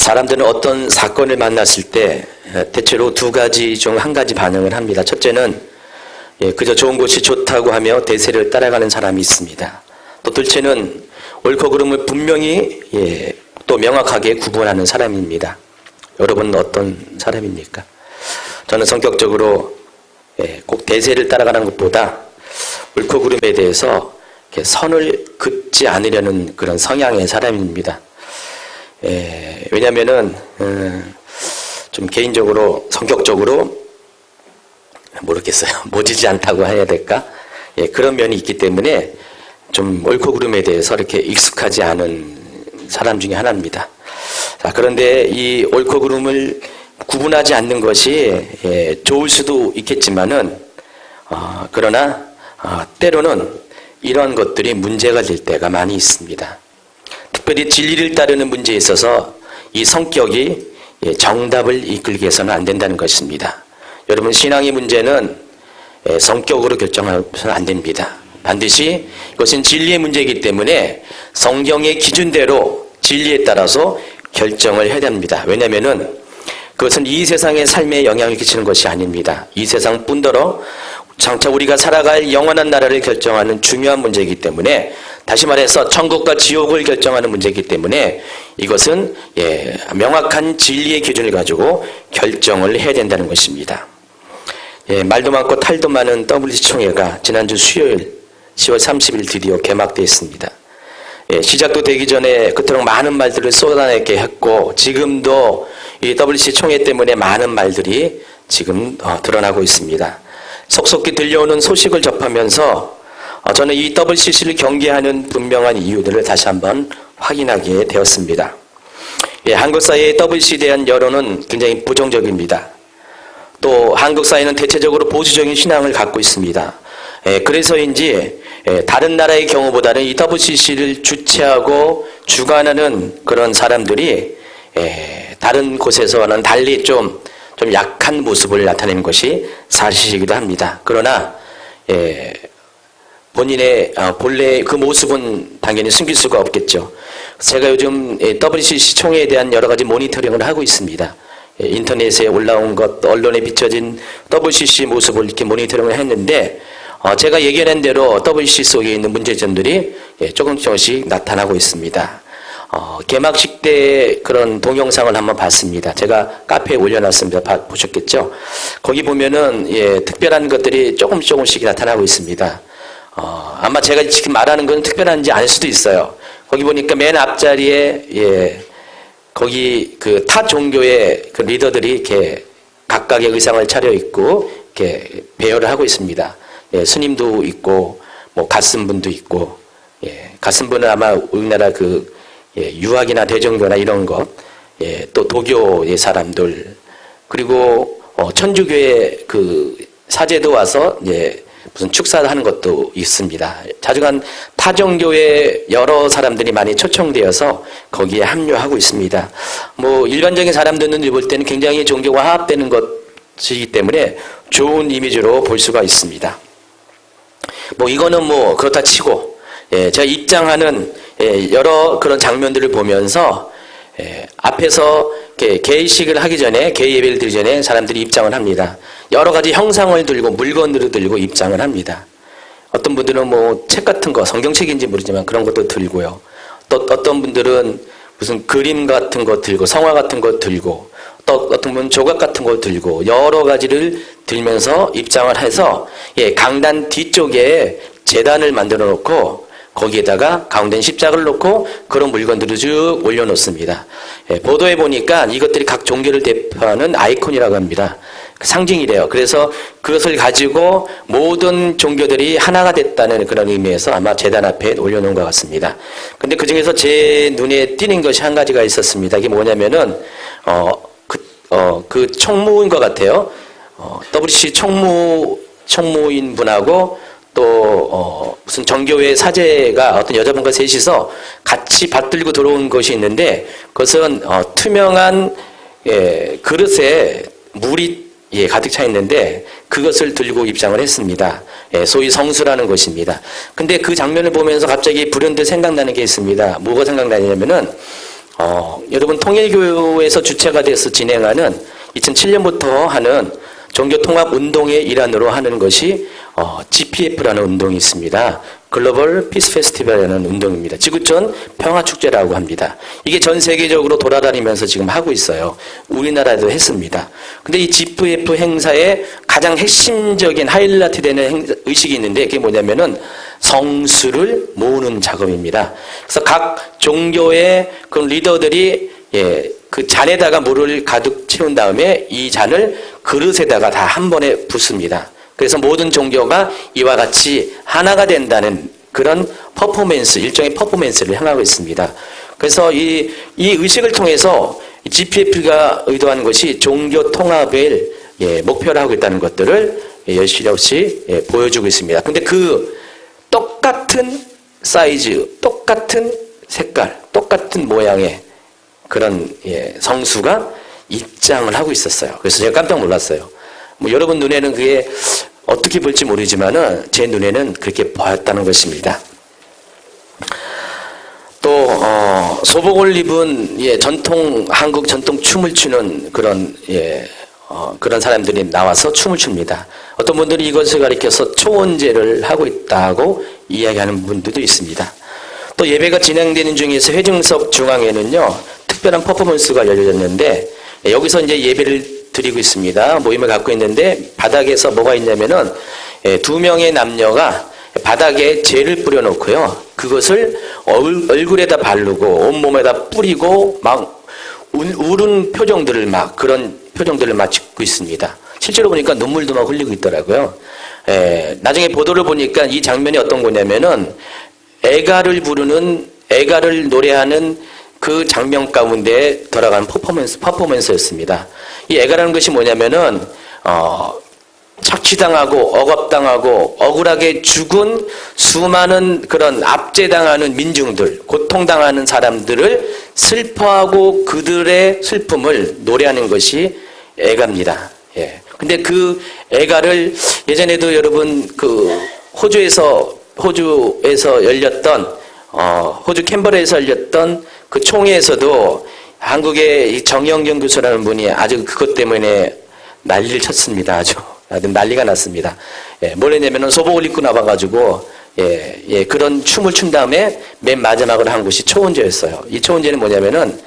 사람들은 어떤 사건을 만났을 때 대체로 두 가지 중 한 가지 반응을 합니다. 첫째는 그저 좋은 것이 좋다고 하며 대세를 따라가는 사람이 있습니다. 또 둘째는 옳고 그름을 분명히 또 명확하게 구분하는 사람입니다. 여러분은 어떤 사람입니까? 저는 성격적으로 꼭 대세를 따라가는 것보다 옳고 그름에 대해서 선을 긋지 않으려는 그런 성향의 사람입니다. 왜냐면은 좀 개인적으로 성격적으로 모르겠어요. 모지지 않다고 해야 될까? 그런 면이 있기 때문에 좀 옳고 그름에 대해서 이렇게 익숙하지 않은 사람 중에 하나입니다. 자, 그런데 이 옳고 그름을 구분하지 않는 것이 좋을 수도 있겠지만은 그러나 때로는 이런 것들이 문제가 될 때가 많이 있습니다. 특별히 진리를 따르는 문제에 있어서 이 성격이 정답을 이끌게 해서는 안 된다는 것입니다. 여러분, 신앙의 문제는 성격으로 결정해서는 안 됩니다. 반드시 이것은 진리의 문제이기 때문에 성경의 기준대로 진리에 따라서 결정을 해야 됩니다. 왜냐하면은 그것은 이 세상의 삶에 영향을 끼치는 것이 아닙니다. 이 세상뿐더러 장차 우리가 살아갈 영원한 나라를 결정하는 중요한 문제이기 때문에, 다시 말해서 천국과 지옥을 결정하는 문제이기 때문에 이것은 명확한 진리의 기준을 가지고 결정을 해야 된다는 것입니다. 말도 많고 탈도 많은 WC 총회가 지난주 수요일 10월 30일 드디어 개막되었습니다. 시작도 되기 전에 그토록 많은 말들을 쏟아내게 했고, 지금도 이 WC 총회 때문에 많은 말들이 지금 드러나고 있습니다. 속속히 들려오는 소식을 접하면서 저는 이 WCC를 경계하는 분명한 이유들을 다시 한번 확인하게 되었습니다. 한국 사회의 WCC에 대한 여론은 굉장히 부정적입니다. 또 한국 사회는 대체적으로 보수적인 신앙을 갖고 있습니다. 그래서인지 다른 나라의 경우보다는 이 WCC를 주최하고 주관하는 그런 사람들이 다른 곳에서는 달리 좀 약한 모습을 나타내는 것이 사실이기도 합니다. 그러나 본인의 본래 그 모습은 당연히 숨길 수가 없겠죠. 제가 요즘 WCC 총회에 대한 여러 가지 모니터링을 하고 있습니다. 인터넷에 올라온 것, 언론에 비춰진 WCC 모습을 이렇게 모니터링을 했는데, 제가 예견한 대로 WCC 속에 있는 문제점들이 조금씩 나타나고 있습니다. 개막식 때 그런 동영상을 한번 봤습니다. 제가 카페에 올려놨습니다. 보셨겠죠? 거기 보면은 특별한 것들이 조금씩 나타나고 있습니다. 아마 제가 지금 말하는 건 특별한지 아닐 수도 있어요. 거기 보니까 맨 앞자리에 거기 그 타 종교의 그 리더들이 이렇게 각각의 의상을 차려입고 이렇게 배열을 하고 있습니다. 스님도 있고 뭐 갓슨분도 있고, 갓슨분은 아마 우리나라 그 유학이나 대종교나 이런 것, 또 도교의 사람들, 그리고 천주교의 그 사제도 와서 무슨 축사를 하는 것도 있습니다. 자주간 타종교의 여러 사람들이 많이 초청되어서 거기에 합류하고 있습니다. 뭐 일반적인 사람들은 볼 때는 굉장히 종교가 화합되는 것이기 때문에 좋은 이미지로 볼 수가 있습니다. 뭐 이거는 뭐 그렇다 치고, 제가 입장하는 여러 그런 장면들을 보면서 앞에서 개의식을 하기 전에, 개의 예배를 드리기 전에 사람들이 입장을 합니다. 여러 가지 형상을 들고 물건들을 들고 입장을 합니다. 어떤 분들은 뭐 책 같은 거, 성경책인지 모르지만 그런 것도 들고요. 또 어떤 분들은 무슨 그림 같은 거 들고, 성화 같은 거 들고, 또 어떤 분은 조각 같은 거 들고, 여러 가지를 들면서 입장을 해서 강단 뒤쪽에 제단을 만들어 놓고 거기에다가 가운데 십자가를 놓고 그런 물건들을 쭉 올려놓습니다. 보도에 보니까 이것들이 각 종교를 대표하는 아이콘이라고 합니다. 상징이래요. 그래서 그것을 가지고 모든 종교들이 하나가 됐다는 그런 의미에서 아마 제단 앞에 올려놓은 것 같습니다. 근데 그 중에서 제 눈에 띄는 것이 한 가지가 있었습니다. 이게 뭐냐면은 그 총무인 것 같아요. WCC 총무인 분하고 또 무슨 정교회 사제가 어떤 여자분과 셋이서 같이 받들고 들어온 것이 있는데, 그것은 투명한 그릇에 물이 가득 차 있는데 그것을 들고 입장을 했습니다. 소위 성수라는 것입니다. 근데 그 장면을 보면서 갑자기 불현듯 생각나는 게 있습니다. 뭐가 생각나냐면은 여러분 통일교에서 주체가 돼서 진행하는 2007년부터 하는 종교통합운동의 일환으로 하는 것이 GPF라는 운동이 있습니다. 글로벌 피스 페스티벌이라는 운동입니다. 지구촌 평화축제라고 합니다. 이게 전 세계적으로 돌아다니면서 지금 하고 있어요. 우리나라도 했습니다. 근데 이 GPF 행사의 가장 핵심적인 하이라이트 되는 의식이 있는데 그게 뭐냐면은 성수를 모으는 작업입니다. 그래서 각 종교의 그 리더들이 그 잔에다가 물을 가득 채운 다음에 이 잔을 그릇에다가 다 한 번에 붓습니다. 그래서 모든 종교가 이와 같이 하나가 된다는 그런 퍼포먼스, 일종의 퍼포먼스를 향하고 있습니다. 그래서 이 의식을 통해서 GPF가 의도하는 것이 종교 통합을 목표로 하고 있다는 것들을 여실없이 보여주고 있습니다. 근데 그 똑같은 사이즈, 똑같은 색깔, 똑같은 모양의 그런 성수가 입장을 하고 있었어요. 그래서 제가 깜짝 놀랐어요. 뭐 여러분 눈에는 그게 어떻게 볼지 모르지만은 제 눈에는 그렇게 보였다는 것입니다. 또 소복을 입은 한국 전통 춤을 추는 그런 그런 사람들이 나와서 춤을 춥니다. 어떤 분들이 이것을 가리켜서 초원제를 하고 있다고 이야기하는 분들도 있습니다. 또 예배가 진행되는 중에서 회중석 중앙에는요 특별한 퍼포먼스가 열렸는데 여기서 이제 예배를 드리고 있습니다. 모임을 갖고 있는데 바닥에서 뭐가 있냐면은 2명의 남녀가 바닥에 젤을 뿌려놓고요. 그것을 얼굴에다 바르고 온몸에다 뿌리고 막 우는 표정들을 그런 표정들을 짓고 있습니다. 실제로 보니까 눈물도 막 흘리고 있더라고요. 나중에 보도를 보니까 이 장면이 어떤 거냐면은 애가를 노래하는 그 장면 가운데 들어간 퍼포먼스였습니다. 이 애가라는 것이 뭐냐면은 착취당하고 억압당하고 억울하게 죽은 수많은 그런 압제당하는 민중들, 고통당하는 사람들을 슬퍼하고 그들의 슬픔을 노래하는 것이 애가입니다. 근데 그 애가를 예전에도 여러분 그 호주에서 열렸던 호주 캔버라에서 열렸던 그 총회에서도 한국의 이 정영경 교수라는 분이 아주 그것 때문에 난리를 쳤습니다. 아주 난리가 났습니다. 뭘 했냐면은 소복을 입고 나와가지고 그런 춤을 춘 다음에 맨 마지막으로 한 것이 초원제였어요. 이 초원제는 뭐냐면은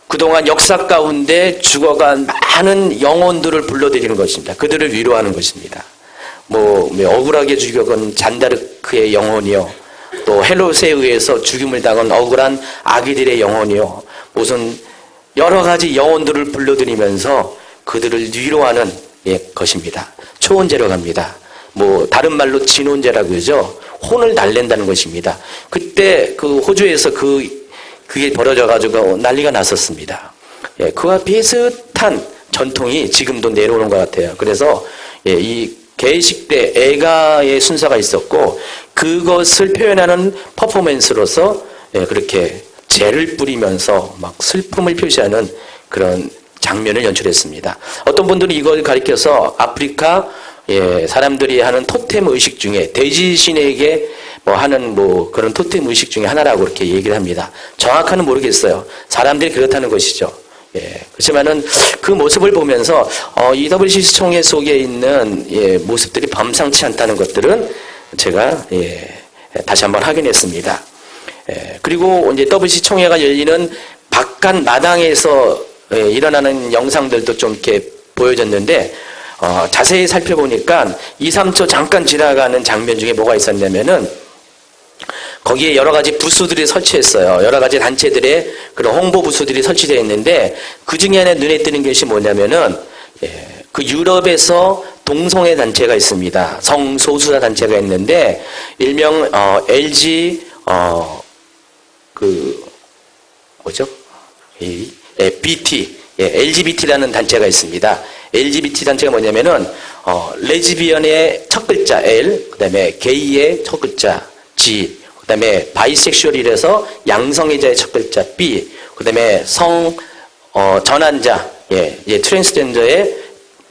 그동안 역사 가운데 죽어간 많은 영혼들을 불러들이는 것입니다. 그들을 위로하는 것입니다. 뭐 억울하게 죽여간 잔다르크의 영혼이요. 또 헬롯에 의해서 죽임을 당한 억울한 아기들의 영혼이요. 무슨 여러 가지 영혼들을 불러들이면서 그들을 위로하는 것입니다. 초원제로 갑니다. 뭐 다른 말로 진혼제라고 그러죠. 혼을 달랜다는 것입니다. 그때 그 호주에서 그게 벌어져가지고 난리가 났었습니다. 그와 비슷한 전통이 지금도 내려오는 것 같아요. 그래서 이 개식 때 애가의 순서가 있었고 그것을 표현하는 퍼포먼스로서 그렇게 젤을 뿌리면서 막 슬픔을 표시하는 그런 장면을 연출했습니다. 어떤 분들은 이걸 가리켜서 아프리카 사람들이 하는 토템 의식 중에 돼지신에게 하는 그런 토템 의식 중에 하나라고 그렇게 얘기를 합니다. 정확한은 모르겠어요. 사람들이 그렇다는 것이죠. 그렇지만은 그 모습을 보면서 이 WCC 총회 속에 있는 모습들이 범상치 않다는 것들은 제가 다시 한번 확인했습니다. 그리고 이제 WCC 총회가 열리는 바깥 마당에서 일어나는 영상들도 좀 이렇게 보여졌는데 자세히 살펴보니까 2, 3초 잠깐 지나가는 장면 중에 뭐가 있었냐면은 거기에 여러 가지 부스들이 설치했어요. 여러 가지 단체들의 그런 홍보 부스들이 설치되어 있는데 그 중에 하나 눈에 띄는 것이 뭐냐면은 그 유럽에서 동성애 단체가 있습니다. 성소수자 단체가 있는데 일명 LG BT LGBT라는 단체가 있습니다. LGBT 단체가 뭐냐면은 레즈비언의 첫 글자 L, 그다음에 게이의 첫 글자 G, 그다음에 바이섹슈얼이라서 양성애자의 첫 글자 B, 그다음에 전환자, 트랜스젠더의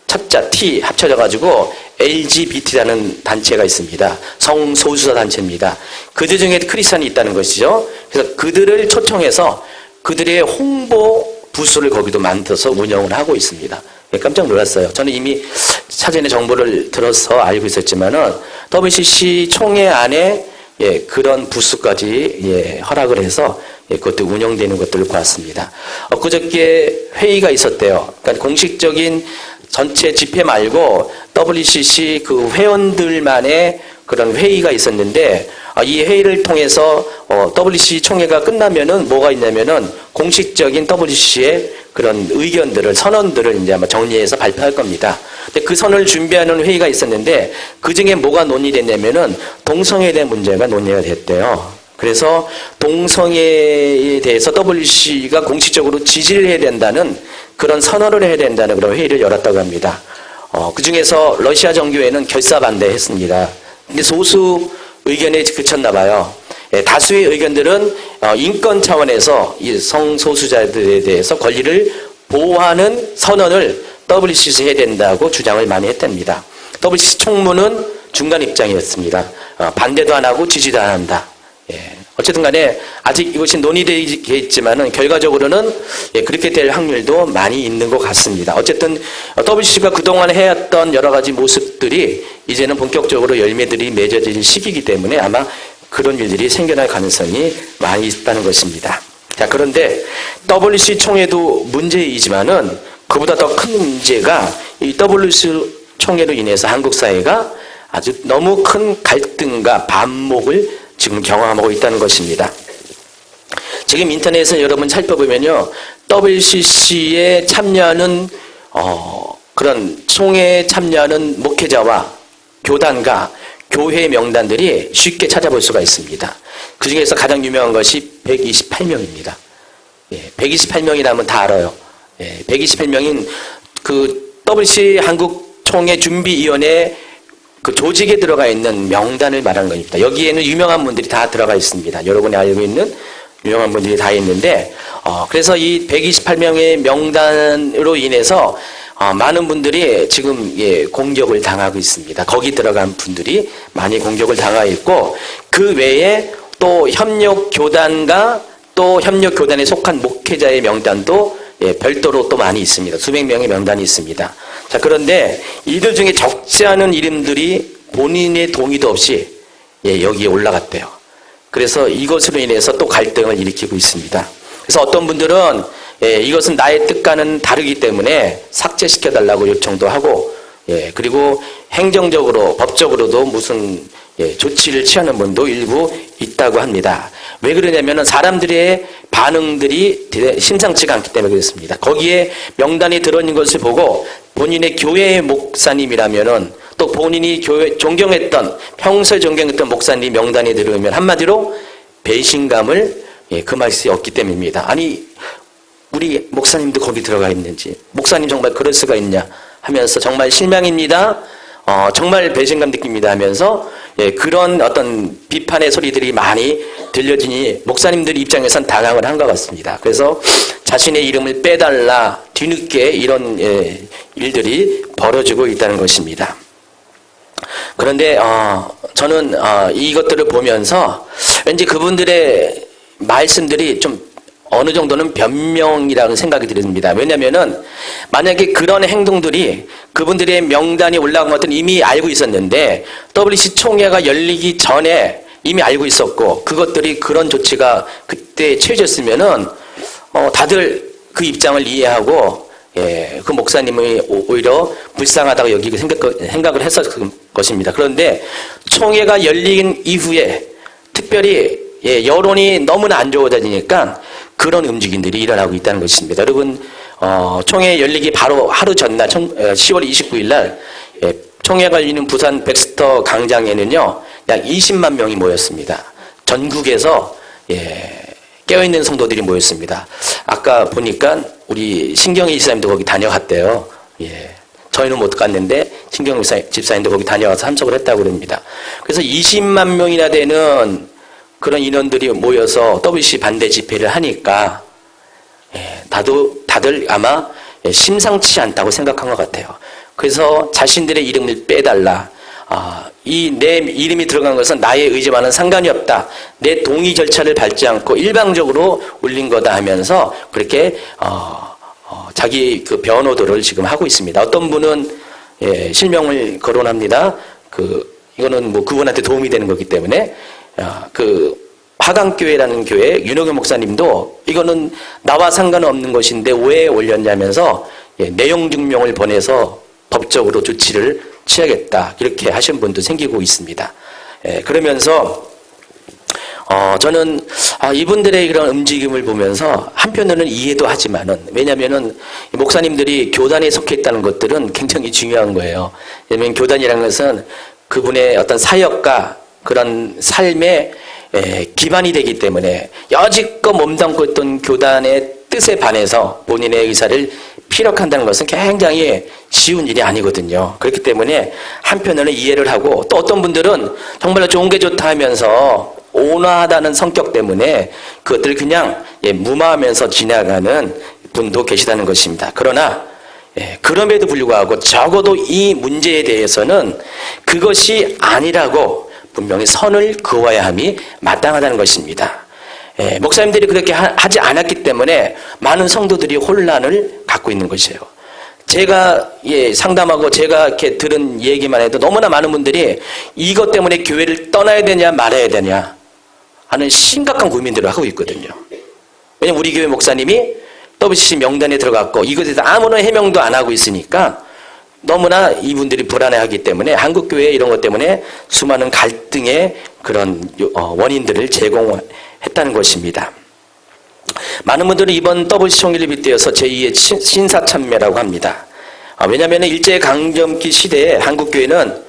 첫자 T 합쳐져가지고 LGBT라는 단체가 있습니다. 성소수자 단체입니다. 그들 중에 크리스찬이 있다는 것이죠. 그래서 그들을 초청해서 그들의 홍보 부스를 거기도 만들어서 운영을 하고 있습니다. 깜짝 놀랐어요. 저는 이미 사전에 정보를 들어서 알고 있었지만은 WCC 총회 안에 그런 부스까지 허락을 해서 그것도 운영되는 것들을 보았습니다. 그저께 회의가 있었대요. 그러니까 공식적인 전체 집회 말고 WCC 그 회원들만의 그런 회의가 있었는데 이 회의를 통해서 WCC 총회가 끝나면은 뭐가 있냐면은 공식적인 WCC의 그런 의견들을 선언들을 이제 아마 정리해서 발표할 겁니다. 근데 그 선을 준비하는 회의가 있었는데 그 중에 뭐가 논의됐냐면은 동성애에 대한 문제가 논의가 됐대요. 그래서 동성애에 대해서 WCC가 공식적으로 지지를 해야 된다는 그런 선언을 해야 된다는 그런 회의를 열었다고 합니다. 그 중에서 러시아 정교회는 결사 반대했습니다. 근데 소수 의견에 그쳤나 봐요. 다수의 의견들은 인권 차원에서 이 성소수자들에 대해서 권리를 보호하는 선언을 WCC에서 해야 된다고 주장을 많이 했답니다. WCC 총무는 중간 입장이었습니다. 반대도 안 하고 지지도 안 한다. 어쨌든 간에 아직 이것이 논의되어 있지만은 결과적으로는 그렇게 될 확률도 많이 있는 것 같습니다. 어쨌든 WCC가 그동안 해왔던 여러 가지 모습들이 이제는 본격적으로 열매들이 맺어질 시기이기 때문에 아마 그런 일들이 생겨날 가능성이 많이 있다는 것입니다. 자, 그런데 WCC 총회도 문제이지만은 그보다 더 큰 문제가 이 WCC 총회로 인해서 한국 사회가 아주 너무 큰 갈등과 반목을 지금 경험하고 있다는 것입니다. 지금 인터넷에 여러분 살펴보면요, WCC에 참여하는 그런 총회에 참여하는 목회자와 교단과 교회 명단들이 쉽게 찾아볼 수가 있습니다. 그 중에서 가장 유명한 것이 128명입니다. 128명이라면 다 알아요. 128명인 그 WCC 한국 총회 준비위원회 그 조직에 들어가 있는 명단을 말하는 겁니다. 여기에는 유명한 분들이 다 들어가 있습니다. 여러분이 알고 있는 유명한 분들이 다 있는데, 그래서 이 128명의 명단으로 인해서 많은 분들이 지금 공격을 당하고 있습니다. 거기 들어간 분들이 많이 공격을 당하고 있고, 그 외에 또 협력교단과 또 협력교단에 속한 목회자의 명단도 별도로 또 많이 있습니다. 수백 명의 명단이 있습니다. 자, 그런데 이들 중에 적지 않은 이름들이 본인의 동의도 없이 여기에 올라갔대요. 그래서 이것으로 인해서 또 갈등을 일으키고 있습니다. 그래서 어떤 분들은 이것은 나의 뜻과는 다르기 때문에 삭제시켜달라고 요청도 하고, 그리고 행정적으로 법적으로도 무슨 조치를 취하는 분도 일부 있다고 합니다. 왜 그러냐면은 사람들의 반응들이 심상치가 않기 때문에 그렇습니다. 거기에 명단이 들어있는 것을 보고 본인의 교회의 목사님이라면은 또 본인이 존경했던 평소에 존경했던 목사님 명단이 들어오면 한마디로 배신감을 금할 수 없기 때문입니다. 아니 우리 목사님도 거기 들어가 있는지, 목사님 정말 그럴 수가 있냐 하면서 정말 실망입니다. 정말 배신감 느낍니다 하면서 그런 어떤 비판의 소리들이 많이 들려지니 목사님들 입장에선 당황을 한 것 같습니다. 그래서 자신의 이름을 빼달라 뒤늦게 이런 일들이 벌어지고 있다는 것입니다. 그런데 저는 이것들을 보면서 왠지 그분들의 말씀들이 좀 어느 정도는 변명이라는 생각이 듭니다. 왜냐하면은 만약에 그런 행동들이 그분들의 명단이 올라간 것들은 이미 알고 있었는데 WCC 총회가 열리기 전에 이미 알고 있었고 그것들이 그런 조치가 그때 취해졌으면은 다들 그 입장을 이해하고 그 목사님이 오히려 불쌍하다고 여기고 생각을 했었을 것입니다. 그런데 총회가 열린 이후에 특별히 여론이 너무나 안 좋아지니까 그런 움직임들이 일어나고 있다는 것입니다. 여러분, 총회 열리기 바로 하루 전날 10월 29일 날 총회가 열리는 부산 백스터 광장에는요 약 20만 명이 모였습니다. 전국에서 깨어있는 성도들이 모였습니다. 아까 보니까 우리 신경희 집사님도 거기 다녀갔대요. 저희는 못 갔는데 신경희 집사님도 거기 다녀가서 참석을 했다고 그럽니다. 그래서 20만 명이나 되는 그런 인원들이 모여서 WCC 반대 집회를 하니까 다들 아마 심상치 않다고 생각한 것 같아요. 그래서 자신들의 이름을 빼달라. 이 내 이름이 들어간 것은 나의 의지와는 상관이 없다. 내 동의 절차를 밟지 않고 일방적으로 올린 거다 하면서 그렇게 자기 그 변호도를 지금 하고 있습니다. 어떤 분은 실명을 거론합니다. 이거는 뭐 그분한테 도움이 되는 거기 때문에 화강교회라는 교회 윤호경 목사님도 이거는 나와 상관없는 것인데 왜 올렸냐면서 내용 증명을 보내서 법적으로 조치를 취하겠다 이렇게 하신 분도 생기고 있습니다. 그러면서 저는 이분들의 그런 움직임을 보면서 한편으로는 이해도 하지만은 왜냐하면은 목사님들이 교단에 속해 있다는 것들은 굉장히 중요한 거예요. 왜냐하면 교단이라는 것은 그분의 어떤 사역과 그런 삶의 기반이 되기 때문에 여지껏 몸담고 있던 교단의 뜻에 반해서 본인의 의사를 피력한다는 것은 굉장히 쉬운 일이 아니거든요. 그렇기 때문에 한편으로는 이해를 하고 또 어떤 분들은 정말로 좋은 게 좋다 하면서 온화하다는 성격 때문에 그것들을 그냥 무마하면서 지나가는 분도 계시다는 것입니다. 그러나 그럼에도 불구하고 적어도 이 문제에 대해서는 그것이 아니라고 분명히 선을 그어야 함이 마땅하다는 것입니다. 목사님들이 그렇게 하지 않았기 때문에 많은 성도들이 혼란을 갖고 있는 것이에요. 제가 상담하고 제가 이렇게 들은 얘기만 해도 너무나 많은 분들이 이것 때문에 교회를 떠나야 되냐 말아야 되냐 하는 심각한 고민들을 하고 있거든요. 왜냐면 우리 교회 목사님이 WCC 명단에 들어갔고 이것에 대해서 아무런 해명도 안 하고 있으니까 너무나 이분들이 불안해하기 때문에 한국교회 이런 것 때문에 수많은 갈등의 그런 원인들을 제공했다는 것입니다. 많은 분들은 이번 WCC 총회를 빗대어서 제2의 신사참배라고 합니다. 왜냐하면 일제강점기 시대에 한국교회는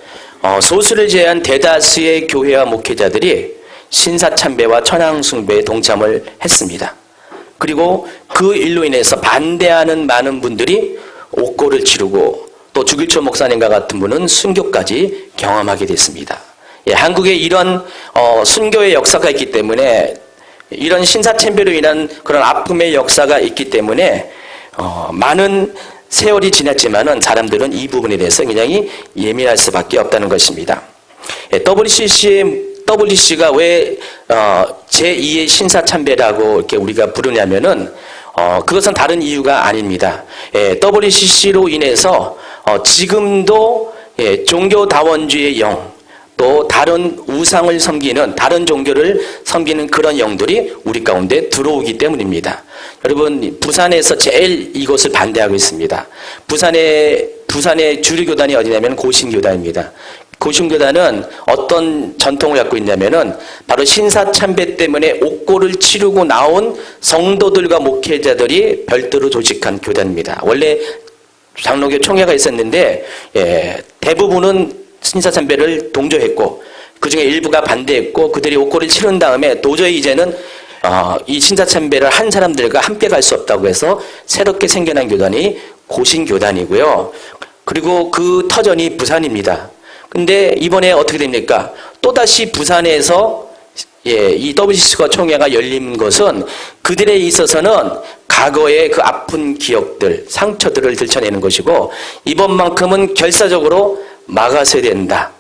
소수를 제외한 대다수의 교회와 목회자들이 신사참배와 천황숭배에 동참을 했습니다. 그리고 그 일로 인해서 반대하는 많은 분들이 옥고를 치르고 또 주길초 목사님과 같은 분은 순교까지 경험하게 됐습니다. 한국에 이런 순교의 역사가 있기 때문에 이런 신사참배로 인한 그런 아픔의 역사가 있기 때문에 많은 세월이 지났지만은 사람들은 이 부분에 대해서 굉장히 예민할 수밖에 없다는 것입니다. WCC가 왜 제2의 신사참배라고 이렇게 우리가 부르냐면은 그것은 다른 이유가 아닙니다. WCC로 인해서 지금도 종교다원주의 영, 또 다른 우상을 섬기는 다른 종교를 섬기는 그런 영들이 우리 가운데 들어오기 때문입니다. 여러분 부산에서 제일 이것을 반대하고 있습니다. 부산의 주류 교단이 어디냐면 고신교단입니다. 고신교단은 어떤 전통을 갖고 있냐면은 바로 신사참배 때문에 옥고를 치르고 나온 성도들과 목회자들이 별도로 조직한 교단입니다. 원래 장로교 총회가 있었는데 대부분은 신사참배를 동조했고 그중에 일부가 반대했고 그들이 옥고를 치른 다음에 도저히 이제는 이 신사참배를 한 사람들과 함께 갈 수 없다고 해서 새롭게 생겨난 교단이 고신교단이고요. 그리고 그 터전이 부산입니다. 근데 이번에 어떻게 됩니까? 또다시 부산에서 이 WCC가 총회가 열린 것은 그들에 있어서는 과거의 그 아픈 기억들, 상처들을 들춰내는 것이고 이번만큼은 결사적으로 막아서야 된다.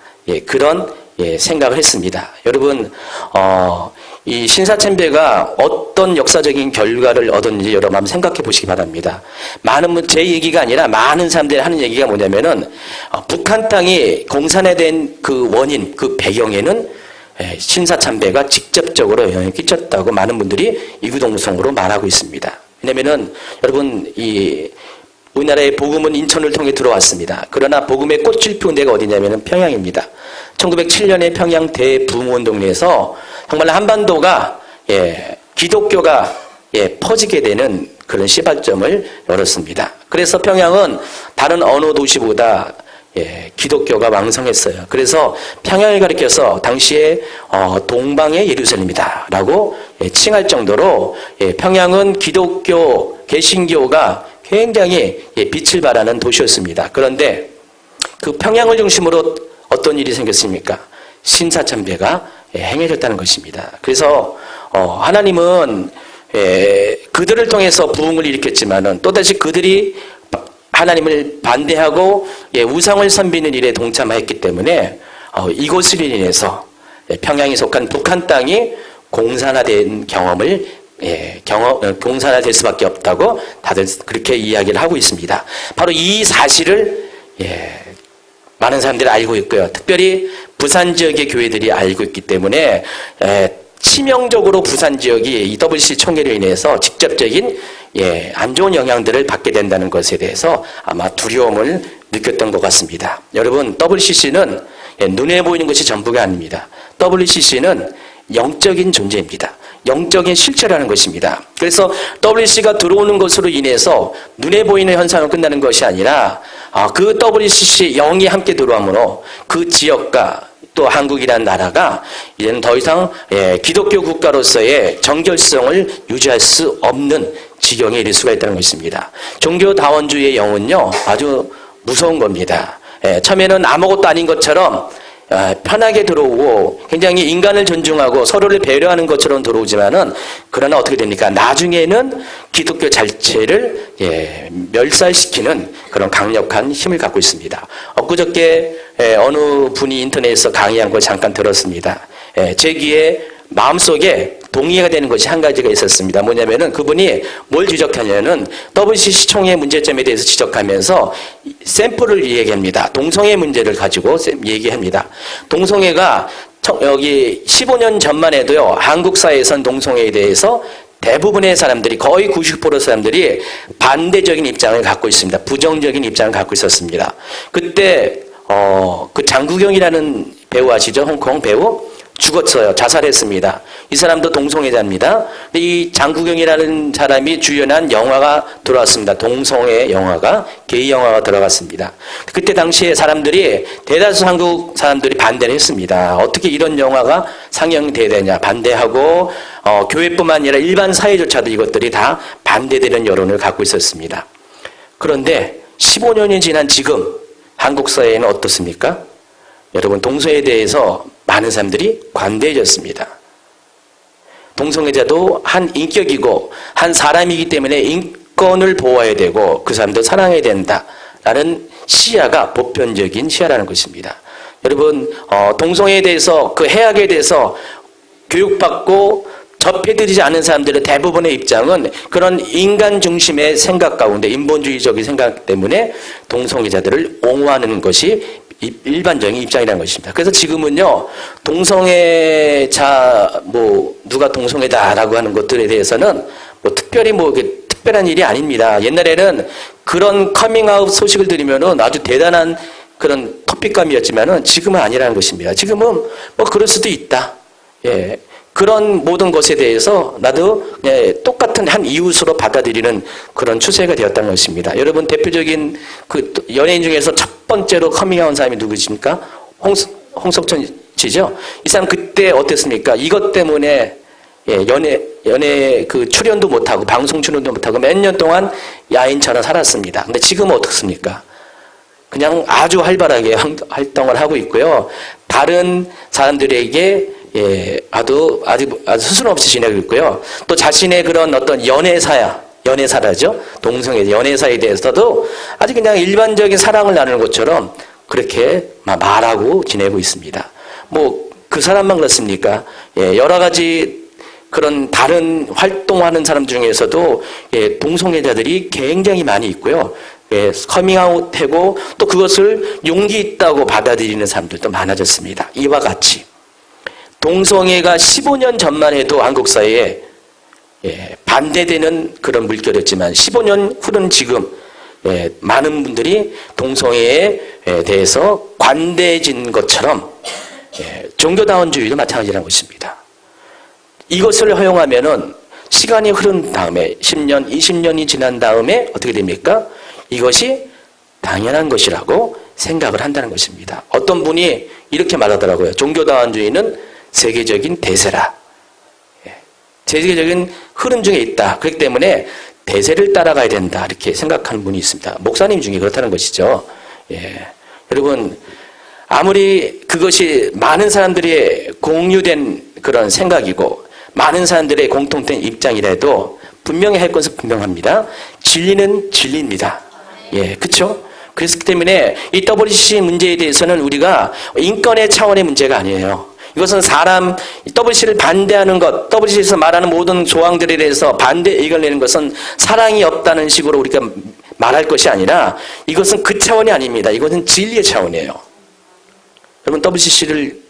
그런 생각을 했습니다. 여러분 이 신사참배가 어떤 역사적인 결과를 얻었는지 여러분 한번 생각해 보시기 바랍니다. 제 얘기가 아니라 많은 사람들이 하는 얘기가 뭐냐면은 북한 땅이 공산화된 그 원인, 그 배경에는 신사참배가 직접적으로 영향을 끼쳤다고 많은 분들이 이구동성으로 말하고 있습니다. 왜냐면은 여러분 우리나라의 복음은 인천을 통해 들어왔습니다. 그러나 복음의 꽃을 피운 데가 어디냐면 평양입니다. 1907년에 평양 대부흥운동 내에서 정말 한반도가 기독교가 퍼지게 되는 그런 시발점을 열었습니다. 그래서 평양은 다른 어느 도시보다 기독교가 왕성했어요. 그래서 평양을 가리켜서 당시에 동방의 예루살렘이다 라고 칭할 정도로 평양은 기독교, 개신교가 굉장히 빛을 발하는 도시였습니다. 그런데 그 평양을 중심으로 어떤 일이 생겼습니까? 신사참배가 행해졌다는 것입니다. 그래서 하나님은 그들을 통해서 부흥을 일으켰지만은 또다시 그들이 하나님을 반대하고 우상을 섬기는 일에 동참했기 때문에 이것을 인해서 평양에 속한 북한 땅이 공산화된 경험을 공산화될 수밖에 없다고 다들 그렇게 이야기를 하고 있습니다. 바로 이 사실을 많은 사람들이 알고 있고요. 특별히 부산 지역의 교회들이 알고 있기 때문에 치명적으로 부산 지역이 이 WCC 총회로 인해서 직접적인 안 좋은 영향들을 받게 된다는 것에 대해서 아마 두려움을 느꼈던 것 같습니다. 여러분, WCC는 눈에 보이는 것이 전부가 아닙니다. WCC는 영적인 존재입니다. 영적인 실체라는 것입니다. 그래서 WCC가 들어오는 것으로 인해서 눈에 보이는 현상은 끝나는 것이 아니라 그 WCC 영이 함께 들어오므로 그 지역과 또 한국이라는 나라가 이제는 더 이상 기독교 국가로서의 정결성을 유지할 수 없는 지경에 이를 수가 있다는 것입니다. 종교다원주의의 영은요, 아주 무서운 겁니다. 처음에는 아무것도 아닌 것처럼 편하게 들어오고 굉장히 인간을 존중하고 서로를 배려하는 것처럼 들어오지만은, 그러나 어떻게 됩니까? 나중에는 기독교 자체를 멸살시키는 그런 강력한 힘을 갖고 있습니다. 엊그저께 어느 분이 인터넷에서 강의한 걸 잠깐 들었습니다. 제 귀에 마음속에 동의가 되는 것이 한 가지가 있었습니다. 뭐냐면은 그분이 뭘 지적하냐면은 WCC 총회 문제점에 대해서 지적하면서 샘플을 얘기합니다. 동성애 문제를 가지고 얘기합니다. 동성애가 여기 15년 전만 해도요, 한국 사회에선 동성애에 대해서 대부분의 사람들이, 거의 90% 사람들이 반대적인 입장을 갖고 있습니다. 부정적인 입장을 갖고 있었습니다. 그때 그 장국영이라는 배우 아시죠? 홍콩 배우? 죽었어요. 자살했습니다. 이 사람도 동성애자입니다. 근데 이 장국영이라는 사람이 주연한 영화가 들어왔습니다. 동성애 영화가, 게이 영화가 들어갔습니다. 그때 당시에 사람들이, 대다수 한국 사람들이 반대를 했습니다. 어떻게 이런 영화가 상영돼야 되냐, 반대하고 교회뿐만 아니라 일반 사회조차도 이것들이 다 반대되는 여론을 갖고 있었습니다. 그런데 15년이 지난 지금 한국 사회는 어떻습니까? 여러분, 동성애에 대해서 많은 사람들이 관대해졌습니다. 동성애자도 한 인격이고 한 사람이기 때문에 인권을 보호해야 되고 그 사람도 사랑해야 된다라는 시야가 보편적인 시야라는 것입니다. 여러분, 동성애에 대해서, 그 해악에 대해서 교육받고 접해드리지 않은 사람들의 대부분의 입장은 그런 인간 중심의 생각 가운데, 인본주의적인 생각 때문에 동성애자들을 옹호하는 것이 일반적인 입장이라는 것입니다. 그래서 지금은요, 동성애자, 누가 동성애다라고 하는 것들에 대해서는 특별히 특별한 일이 아닙니다. 옛날에는 그런 커밍아웃 소식을 들으면은 아주 대단한 그런 토픽감이었지만은 지금은 아니라는 것입니다. 지금은 그럴 수도 있다. 그런 모든 것에 대해서 나도 똑같은 한 이웃으로 받아들이는 그런 추세가 되었다는 것입니다. 여러분, 대표적인 그 연예인 중에서 첫 번째로 커밍아웃 사람이 누구십니까? 홍석천 씨죠? 이 사람 그때 어땠습니까? 이것 때문에 연예 그 출연도 못하고 방송 출연도 못하고 몇 년 동안 야인처럼 살았습니다. 근데 지금은 어떻습니까? 그냥 아주 활발하게 활동을 하고 있고요. 다른 사람들에게 아주 스스럼 없이 지내고 있고요. 또 자신의 그런 어떤 연애사라죠. 동성애 연애사에 대해서도 아주 그냥 일반적인 사랑을 나누는 것처럼 그렇게 말하고 지내고 있습니다. 그 사람만 그렇습니까? 여러 가지 그런 다른 활동하는 사람 중에서도 동성애자들이 굉장히 많이 있고요. 커밍아웃하고 또 그것을 용기 있다고 받아들이는 사람들도 많아졌습니다. 이와 같이 동성애가 15년 전만 해도 한국 사회에 반대되는 그런 물결이었지만 15년 후는 지금 많은 분들이 동성애에 대해서 관대해진 것처럼 종교다원주의도 마찬가지라는 것입니다. 이것을 허용하면은 시간이 흐른 다음에 10년, 20년이 지난 다음에 어떻게 됩니까? 이것이 당연한 것이라고 생각을 한다는 것입니다. 어떤 분이 이렇게 말하더라고요. 종교다원주의는 세계적인 대세라. 세계적인 흐름 중에 있다. 그렇기 때문에 대세를 따라가야 된다. 이렇게 생각하는 분이 있습니다. 목사님 중에 그렇다는 것이죠. 여러분, 아무리 그것이 많은 사람들이 공유된 그런 생각이고 많은 사람들의 공통된 입장이라도 분명히 할 것은 분명합니다. 진리는 진리입니다. 예, 그렇죠? 그렇기 때문에 이 WCC 문제에 대해서는 우리가 인권의 차원의 문제가 아니에요. 이것은 사람, WCC를 반대하는 것, WCC에서 말하는 모든 조항들에 대해서 반대 의견을 내는 것은 사랑이 없다는 식으로 우리가 말할 것이 아니라 이것은 그 차원이 아닙니다. 이것은 진리의 차원이에요. 여러분 WCC를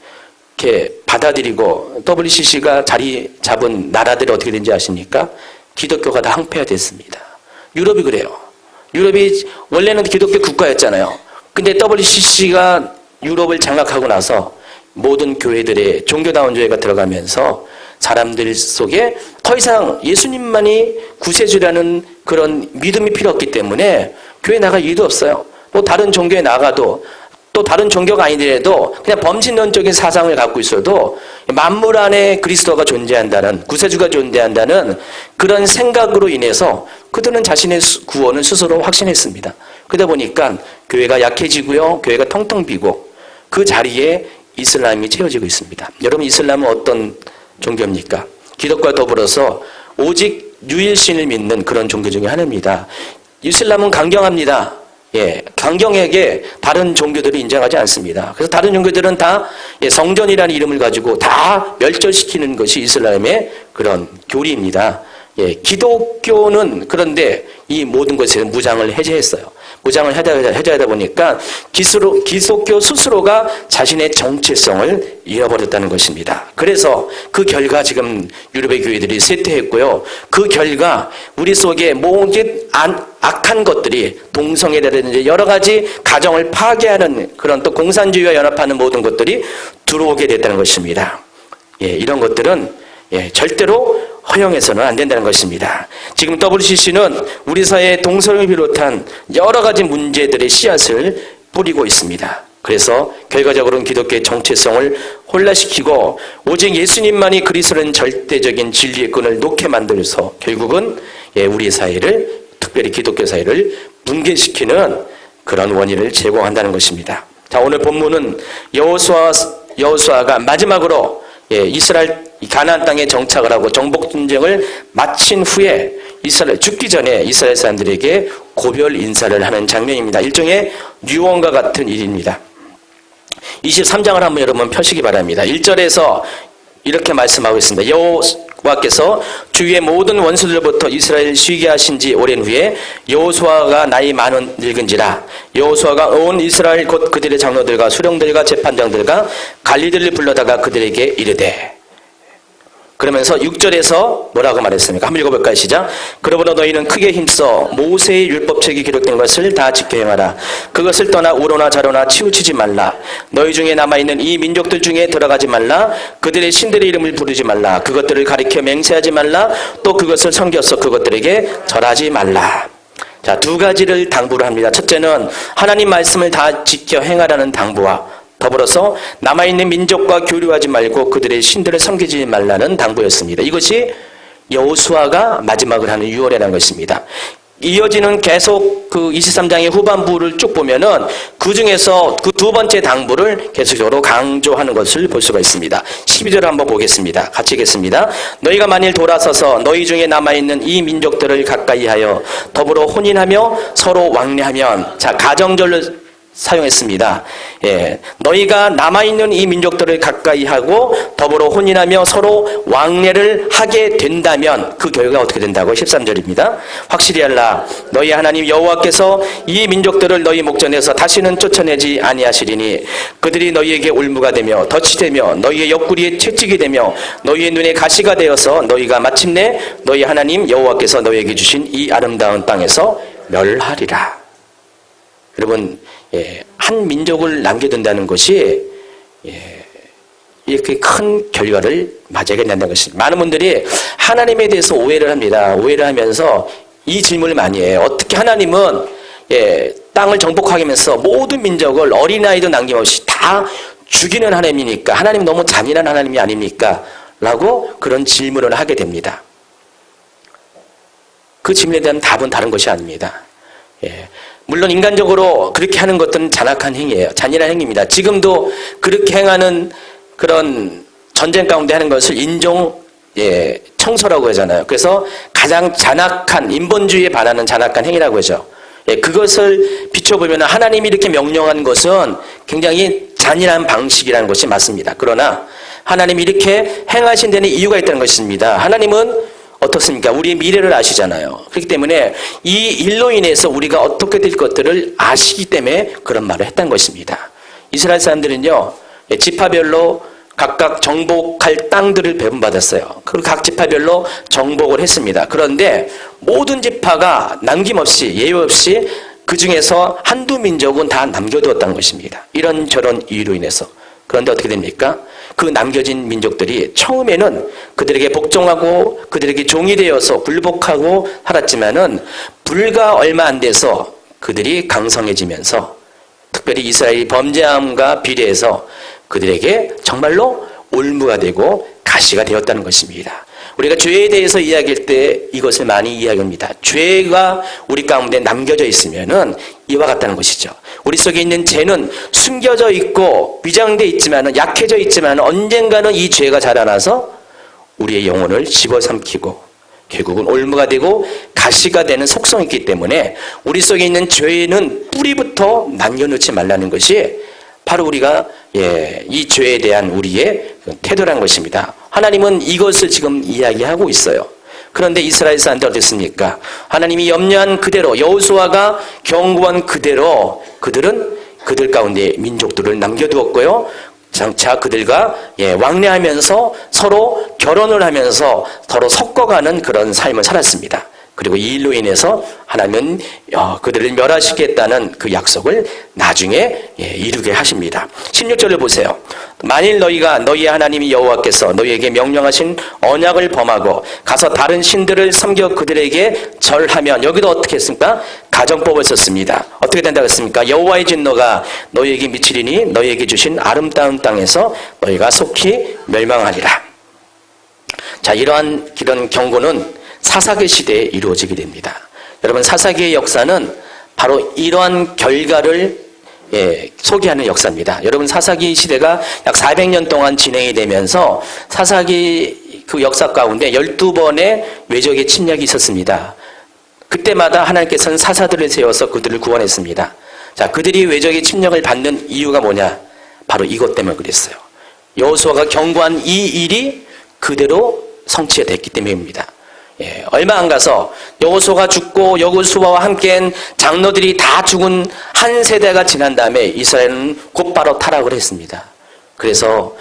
이렇게 받아들이고 WCC가 자리 잡은 나라들이 어떻게 된지 아십니까? 기독교가 다 항폐화됐습니다. 유럽이 그래요. 유럽이 원래는 기독교 국가였잖아요. 근데 WCC가 유럽을 장악하고 나서 모든 교회들의 종교다운 교회가 들어가면서 사람들 속에 더 이상 예수님만이 구세주라는 그런 믿음이 필요 없기 때문에 교회 나갈 이유도 없어요. 또 다른 종교에 나가도 또 다른 종교가 아니더라도 그냥 범신론적인 사상을 갖고 있어도 만물 안에 그리스도가 존재한다는, 구세주가 존재한다는 그런 생각으로 인해서 그들은 자신의 구원을 스스로 확신했습니다. 그러다 보니까 교회가 약해지고요. 교회가 텅텅 비고 그 자리에 이슬람이 채워지고 있습니다. 여러분 이슬람은 어떤 종교입니까? 기독과 더불어서 오직 유일신을 믿는 그런 종교 중에 하나입니다. 이슬람은 강경합니다. 예, 강경하게 다른 종교들을 인정하지 않습니다. 그래서 다른 종교들은 다 성전이라는 이름을 가지고 다 멸절시키는 것이 이슬람의 그런 교리입니다. 예, 기독교는 그런데 이 모든 것에 무장을 해제했어요. 무장을 해제하다 보니까 기독교 스스로가 자신의 정체성을 잃어버렸다는 것입니다. 그래서 그 결과 지금 유럽의 교회들이 쇠퇴했고요. 그 결과 우리 속에 모든 악한 것들이 동성애라든지 여러 가지 가정을 파괴하는 그런 또 공산주의와 연합하는 모든 것들이 들어오게 됐다는 것입니다. 예, 이런 것들은 절대로 허용해서는 안 된다는 것입니다. 지금 WCC는 우리 사회의 동성애를 비롯한 여러 가지 문제들의 씨앗을 뿌리고 있습니다. 그래서 결과적으로는 기독교의 정체성을 혼란시키고 오직 예수님만이 그리스도는 절대적인 진리의 끈을 놓게 만들어서 결국은 우리 사회를, 특별히 기독교 사회를 붕괴시키는 그런 원인을 제공한다는 것입니다. 자, 오늘 본문은 여호수아가 마지막으로 이스라엘 가나안 땅에 정착을 하고 정복 전쟁을 마친 후에 이스라엘 죽기 전에 이스라엘 사람들에게 고별 인사를 하는 장면입니다. 일종의 유언과 같은 일입니다. 23장을 한번 여러분 펴시기 바랍니다. 1절에서 이렇게 말씀하고 있습니다. 여호와께서 주위의 모든 원수들로부터 이스라엘을 쉬게 하신 지 오랜 후에 여호수아가 나이 많은 늙은지라 여호수아가 온 이스라엘 곧 그들의 장로들과 수령들과 재판장들과 관리들을 불러다가 그들에게 이르되, 그러면서 6절에서 뭐라고 말했습니까? 한번 읽어볼까요? 시작. 그러므로 너희는 크게 힘써 모세의 율법책이 기록된 것을 다 지켜 행하라. 그것을 떠나 우로나 자로나 치우치지 말라. 너희 중에 남아있는 이 민족들 중에 들어가지 말라. 그들의 신들의 이름을 부르지 말라. 그것들을 가리켜 맹세하지 말라. 또 그것을 섬겨서 그것들에게 절하지 말라. 자, 두 가지를 당부를 합니다. 첫째는 하나님 말씀을 다 지켜 행하라는 당부와 더불어서 남아있는 민족과 교류하지 말고 그들의 신들을 섬기지 말라는 당부였습니다. 이것이 여호수아가 마지막을 하는 유언이라는 것입니다. 이어지는 계속 그 23장의 후반부를 쭉 보면은 그 중에서 그 두 번째 당부를 계속적으로 강조하는 것을 볼 수가 있습니다. 12절을 한번 보겠습니다. 같이 읽겠습니다. 너희가 만일 돌아서서 너희 중에 남아있는 이 민족들을 가까이 하여 더불어 혼인하며 서로 왕래하면, 자, 가정절을 사용했습니다. 너희가 남아있는 이 민족들을 가까이 하고 더불어 혼인하며 서로 왕래를 하게 된다면 그 결과가 어떻게 된다고? 13절입니다. 확실히 알라. 너희 하나님 여호와께서 이 민족들을 너희 목전에서 다시는 쫓아내지 아니하시리니 그들이 너희에게 올무가 되며 덫이 되며 너희의 옆구리에 채찍이 되며 너희의 눈에 가시가 되어서 너희가 마침내 너희 하나님 여호와께서 너희에게 주신 이 아름다운 땅에서 멸하리라. 여러분, 한 민족을 남겨둔다는 것이 이렇게 큰 결과를 맞이하게 된다는 것입니다. 많은 분들이 하나님에 대해서 오해를 합니다. 오해를 하면서 이 질문을 많이 해요. 어떻게 하나님은 땅을 정복하게 하면서 모든 민족을 어린아이도 남김없이 다 죽이는 하나님이니까 하나님 너무 잔인한 하나님이 아닙니까? 라고 그런 질문을 하게 됩니다. 그 질문에 대한 답은 다른 것이 아닙니다. 물론 인간적으로 그렇게 하는 것들은 잔악한 행위예요. 잔인한 행위입니다. 지금도 그렇게 행하는 그런 전쟁 가운데 하는 것을 청소라고 하잖아요. 그래서 가장 잔악한 인본주의에 반하는 잔악한 행위라고 하죠. 그것을 비춰보면 하나님이 이렇게 명령한 것은 굉장히 잔인한 방식이라는 것이 맞습니다. 그러나 하나님이 이렇게 행하신 데는 이유가 있다는 것입니다. 하나님은 어떻습니까? 우리의 미래를 아시잖아요. 그렇기 때문에 이 일로 인해서 우리가 어떻게 될 것들을 아시기 때문에 그런 말을 했다는 것입니다. 이스라엘 사람들은요, 지파별로 각각 정복할 땅들을 배분받았어요. 그리고 각 지파별로 정복을 했습니다. 그런데 모든 지파가 남김없이 예외 없이 그 중에서 한두 민족은 다 남겨두었다는 것입니다. 이런저런 이유로 인해서. 그런데 어떻게 됩니까? 그 남겨진 민족들이 처음에는 그들에게 복종하고 그들에게 종이 되어서 굴복하고 살았지만은 불과 얼마 안 돼서 그들이 강성해지면서 특별히 이스라엘이 범죄함과 비례해서 그들에게 정말로 올무가 되고 가시가 되었다는 것입니다. 우리가 죄에 대해서 이야기할 때 이것을 많이 이야기합니다. 죄가 우리 가운데 남겨져 있으면은 이와 같다는 것이죠. 우리 속에 있는 죄는 숨겨져 있고 위장돼 있지만은 약해져 있지만 언젠가는 이 죄가 자라나서 우리의 영혼을 집어삼키고 결국은 올무가 되고 가시가 되는 속성이 있기 때문에 우리 속에 있는 죄는 뿌리부터 남겨놓지 말라는 것이 바로 우리가 이 죄에 대한 우리의 태도라는 것입니다. 하나님은 이것을 지금 이야기하고 있어요. 그런데 이스라엘 사람들 어땠습니까? 하나님이 염려한 그대로 여호수아가 경고한 그대로 그들은 그들 가운데 민족들을 남겨두었고요. 장차 그들과 왕래하면서 서로 결혼을 하면서 서로 섞어가는 그런 삶을 살았습니다. 그리고 이 일로 인해서 하나님은 그들을 멸하시겠다는 그 약속을 나중에 이루게 하십니다. 16절을 보세요. 만일 너희가 너희의 하나님이 여호와께서 너희에게 명령하신 언약을 범하고 가서 다른 신들을 섬겨 그들에게 절하면, 여기도 어떻게 했습니까? 가정법을 썼습니다. 어떻게 된다고 했습니까? 여호와의 진노가 너희에게 미치리니 너희에게 주신 아름다운 땅에서 너희가 속히 멸망하리라. 자, 이런 경고는 사사기 시대에 이루어지게 됩니다. 여러분, 사사기의 역사는 바로 이러한 결과를 소개하는 역사입니다. 여러분, 사사기 시대가 약 400년 동안 진행이 되면서 사사기 그 역사 가운데 12번의 외적의 침략이 있었습니다. 그때마다 하나님께서는 사사들을 세워서 그들을 구원했습니다. 자, 그들이 외적의 침략을 받는 이유가 뭐냐? 바로 이것 때문에 그랬어요. 여호수아가 경고한 이 일이 그대로 성취가 됐기 때문입니다. 얼마 안 가서 여호수아가 죽고 여호수아와 함께한 장로들이 다 죽은 한 세대가 지난 다음에 이스라엘은 곧바로 타락을 했습니다. 그래서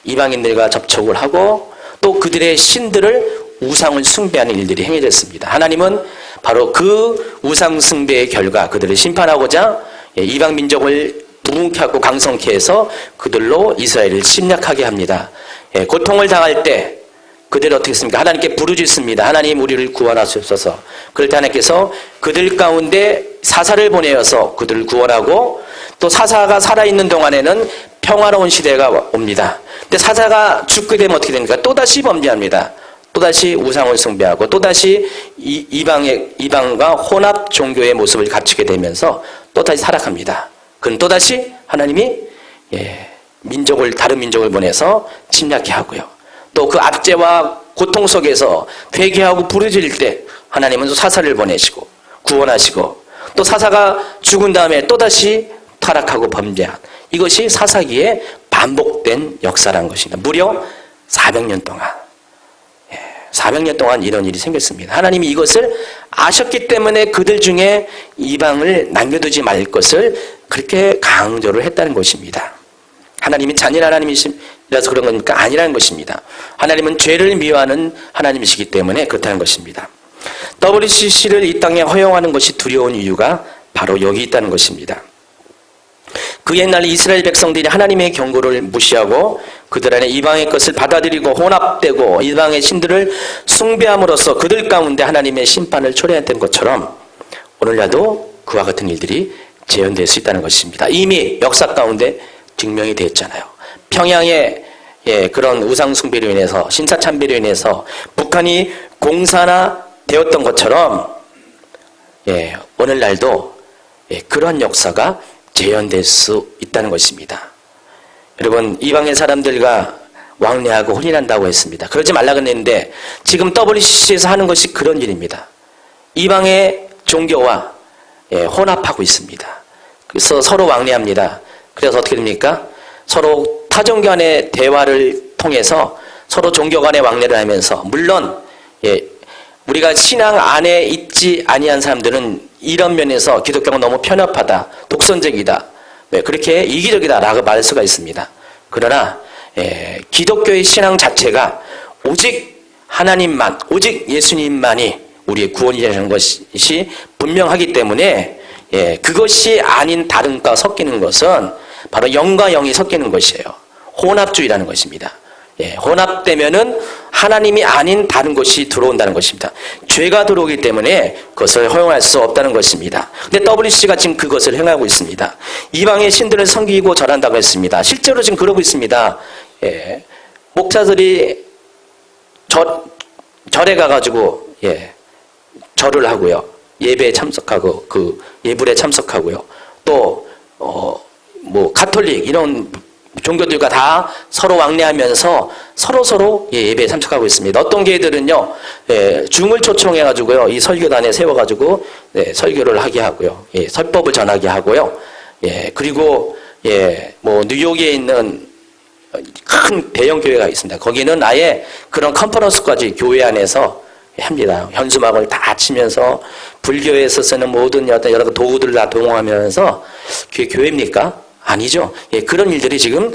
이방인들과 접촉을 하고 또 그들의 신들을 우상을 숭배하는 일들이 행해졌습니다. 하나님은 바로 그 우상 숭배의 결과 그들을 심판하고자 이방 민족을 부흥케 하고 강성케 해서 그들로 이스라엘을 침략하게 합니다. 고통을 당할 때 그들은 어떻게 했습니까? 하나님께 부르짖습니다. 하나님, 우리를 구원하시옵소서. 그럴 때 하나님께서 그들 가운데 사사를 보내어서 그들을 구원하고 또 사사가 살아있는 동안에는 평화로운 시대가 옵니다. 근데 사사가 죽게 되면 어떻게 됩니까? 또다시 범죄합니다. 또다시 우상을 숭배하고 또다시 이방과 혼합 종교의 모습을 갖추게 되면서 또다시 타락합니다. 그럼 또다시 하나님이 다른 민족을 보내서 침략케 하고요. 또 그 압제와 고통 속에서 회개하고 부르짖을 때 하나님은 또 사사를 보내시고 구원하시고 또 사사가 죽은 다음에 또다시 타락하고 범죄한, 이것이 사사기에 반복된 역사라는 것입니다. 무려 400년 동안 400년 동안 이런 일이 생겼습니다. 하나님이 이것을 아셨기 때문에 그들 중에 이방을 남겨두지 말 것을 그렇게 강조를 했다는 것입니다. 하나님이 잔인한 하나님이라서 그런 거니까 아니라는 것입니다. 하나님은 죄를 미워하는 하나님이시기 때문에 그렇다는 것입니다. WCC를 이 땅에 허용하는 것이 두려운 이유가 바로 여기 있다는 것입니다. 그 옛날 이스라엘 백성들이 하나님의 경고를 무시하고 그들 안에 이방의 것을 받아들이고 혼합되고 이방의 신들을 숭배함으로써 그들 가운데 하나님의 심판을 초래했던 것처럼 오늘날도 그와 같은 일들이 재현될 수 있다는 것입니다. 이미 역사 가운데 증명이 됐잖아요. 평양의 그런 우상 숭배로 인해서 신사 참배로 인해서 북한이 공산화 되었던 것처럼 오늘날도 그러한 역사가 재현될 수 있다는 것입니다. 여러분, 이방의 사람들과 왕래하고 혼인한다고 했습니다. 그러지 말라 그랬는데 지금 WCC에서 하는 것이 그런 일입니다. 이방의 종교와 혼합하고 있습니다. 그래서 서로 왕래합니다. 그래서 어떻게 됩니까? 서로 타종 간의 대화를 통해서 서로 종교 간의 왕래를 하면서, 물론 우리가 신앙 안에 있지 아니한 사람들은 이런 면에서 기독교가 너무 편협하다, 독선적이다, 그렇게 이기적이다라고 말할 수가 있습니다. 그러나 기독교의 신앙 자체가 오직 하나님만, 오직 예수님만이 우리의 구원이라는 것이 분명하기 때문에 그것이 아닌 다른과 섞이는 것은 바로 영과 영이 섞이는 것이에요. 혼합주의라는 것입니다. 혼합되면은 하나님이 아닌 다른 것이 들어온다는 것입니다. 죄가 들어오기 때문에 그것을 허용할 수 없다는 것입니다. 근데 WC가 지금 그것을 행하고 있습니다. 이방의 신들을 섬기고 절한다고 했습니다. 실제로 지금 그러고 있습니다. 목사들이 절에 가가지고 절을 하고요, 예배에 참석하고 그 예불에 참석하고요, 또 뭐 가톨릭 이런 종교들과 다 서로 왕래하면서 서로 예배에 참석하고 있습니다. 어떤 교회들은요, 중을 초청해가지고요, 이 설교단에 세워가지고 설교를 하게 하고요, 설법을 전하게 하고요, 그리고 뭐 뉴욕에 있는 큰 대형 교회가 있습니다. 거기는 아예 그런 컨퍼런스까지 교회 안에서 합니다. 현수막을 다 치면서 불교에서 쓰는 모든 여러 도구들을 다 동원하면서, 그게 교회입니까? 아니죠. 그런 일들이 지금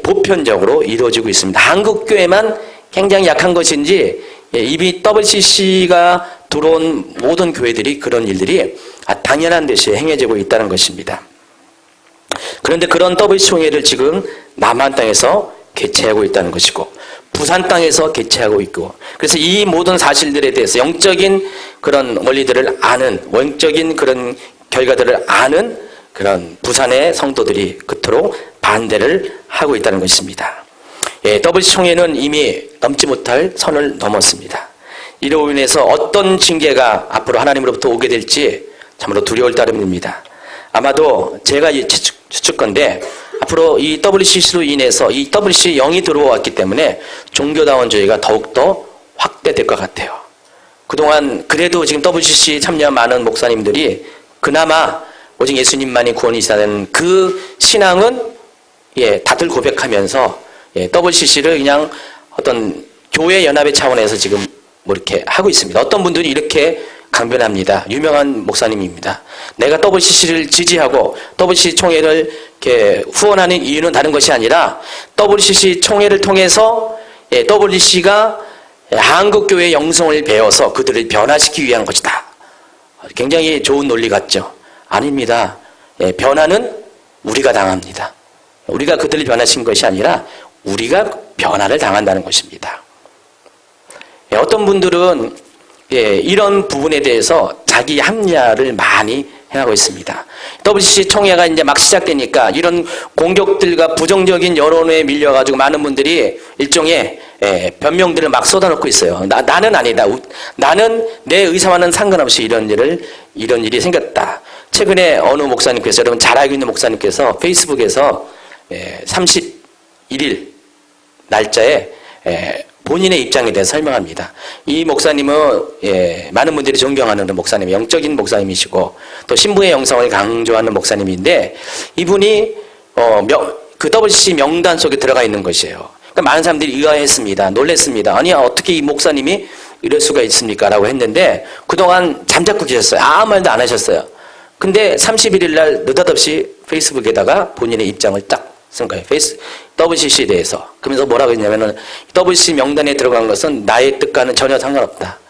보편적으로 이루어지고 있습니다. 한국 교회만 굉장히 약한 것인지 이미 WCC가 들어온 모든 교회들이 그런 일들이 당연한 듯이 행해지고 있다는 것입니다. 그런데 그런 WCC 총회를 지금 남한 땅에서 개최하고 있다는 것이고, 부산 땅에서 개최하고 있고, 그래서 이 모든 사실들에 대해서 영적인 그런 원리들을 아는, 영적인 그런 결과들을 아는 그런 부산의 성도들이 그토록 반대를 하고 있다는 것입니다. WCC 총회는 이미 넘지 못할 선을 넘었습니다. 이로 인해서 어떤 징계가 앞으로 하나님으로부터 오게 될지 참으로 두려울 따름입니다. 아마도 제가 추측건데, 앞으로 이 WCC로 인해서 이 WCC 영이 들어왔기 때문에 종교다원주의가 더욱더 확대될 것 같아요. 그동안 그래도 지금 WCC 참여한 많은 목사님들이 그나마 오직 예수님만이 구원이시다는 그 신앙은 다들 고백하면서 WCC를 그냥 어떤 교회 연합의 차원에서 지금 뭐 이렇게 하고 있습니다. 어떤 분들이 이렇게 강변합니다. 유명한 목사님입니다. 내가 WCC를 지지하고 WCC 총회를 이렇게 후원하는 이유는 다른 것이 아니라 WCC 총회를 통해서 WCC가 한국교회의 영성을 배워서 그들을 변화시키기 위한 것이다. 굉장히 좋은 논리 같죠? 아닙니다. 변화는 우리가 당합니다. 우리가 그들을 변화시킨 것이 아니라 우리가 변화를 당한다는 것입니다. 어떤 분들은 이런 부분에 대해서 자기 합리화를 많이 행하고 있습니다. WCC 총회가 이제 막 시작되니까 이런 공격들과 부정적인 여론에 밀려가지고 많은 분들이 일종의 변명들을 막 쏟아놓고 있어요. 나는 아니다. 나는 내 의사와는 상관없이 이런 일이 생겼다. 최근에 어느 목사님께서, 여러분 잘 알고 있는 목사님께서 페이스북에서 31일 날짜에 본인의 입장에 대해서 설명합니다. 이 목사님은 많은 분들이 존경하는 목사님, 영적인 목사님이시고 또 신부의 영성을 강조하는 목사님인데, 이분이 그 WCC 명단 속에 들어가 있는 것이에요. 그러니까 많은 사람들이 의아했습니다. 놀랬습니다. 아니, 어떻게 이 목사님이 이럴 수가 있습니까? 라고 했는데 그동안 잠자코 계셨어요. 아무 말도 안 하셨어요. 근데 31일 날 느닷없이 페이스북에다가 본인의 입장을 딱 쓴 거예요. WCC에 대해서. 그러면서 뭐라고 했냐면은, WCC 명단에 들어간 것은 나의 뜻과는 전혀 상관없다.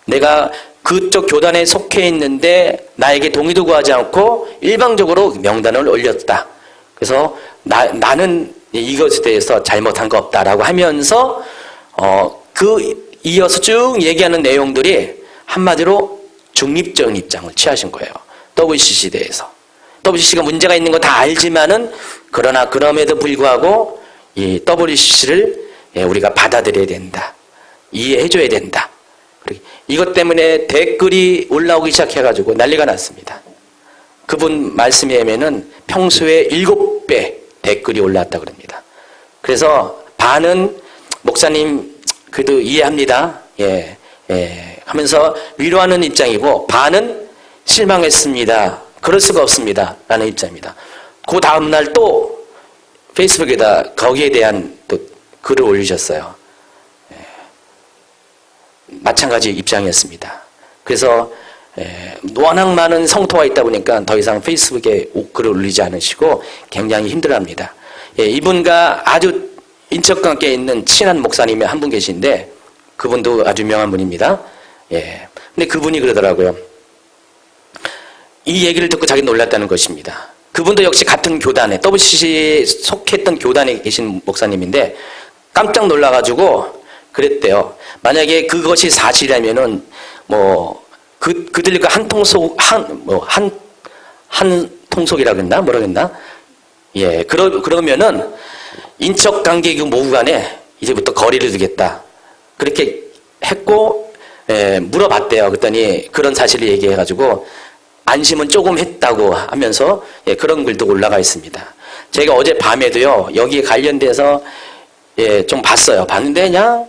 내가 그쪽 교단에 속해 있는데 나에게 동의도 구하지 않고 일방적으로 명단을 올렸다. 그래서 나는 이것에 대해서 잘못한 거 없다라고 하면서 이어서 쭉 얘기하는 내용들이 한마디로 중립적인 입장을 취하신 거예요. WCC에 대해서. WCC가 문제가 있는 거 다 알지만은, 그러나 그럼에도 불구하고 이 WCC를 우리가 받아들여야 된다. 이해해줘야 된다. 이것 때문에 댓글이 올라오기 시작해가지고 난리가 났습니다. 그분 말씀에 의하면은 평소에 7배 댓글이 올라왔다 그럽니다. 그래서 반은 목사님 그래도 이해합니다. 하면서 위로하는 입장이고, 반은 실망했습니다. 그럴 수가 없습니다. 라는 입장입니다. 그 다음날 또 페이스북에다 거기에 대한 또 글을 올리셨어요. 마찬가지 입장이었습니다. 그래서 워낙 많은 성토가 있다 보니까 더 이상 페이스북에 글을 올리지 않으시고 굉장히 힘들어합니다. 이분과 아주 인척관계에 있는 친한 목사님이 한 분 계신데 그분도 아주 유명한 분입니다. 근데 그분이 그러더라고요. 이 얘기를 듣고 자기 놀랐다는 것입니다. 그분도 역시 같은 교단에 WCC에 속했던 교단에 계신 목사님인데 깜짝 놀라가지고 그랬대요. 만약에 그것이 사실이라면은 그들과 한 통속이라 그랬나 뭐라 그랬나? 그러면은 인척관계 모부 간에 이제부터 거리를 두겠다. 그렇게 했고 물어봤대요. 그랬더니 그런 사실을 얘기해가지고 안심은 조금 했다고 하면서 그런 글도 올라가 있습니다. 제가 어제 밤에도요 여기에 관련돼서 좀 봤어요. 봤는데 그냥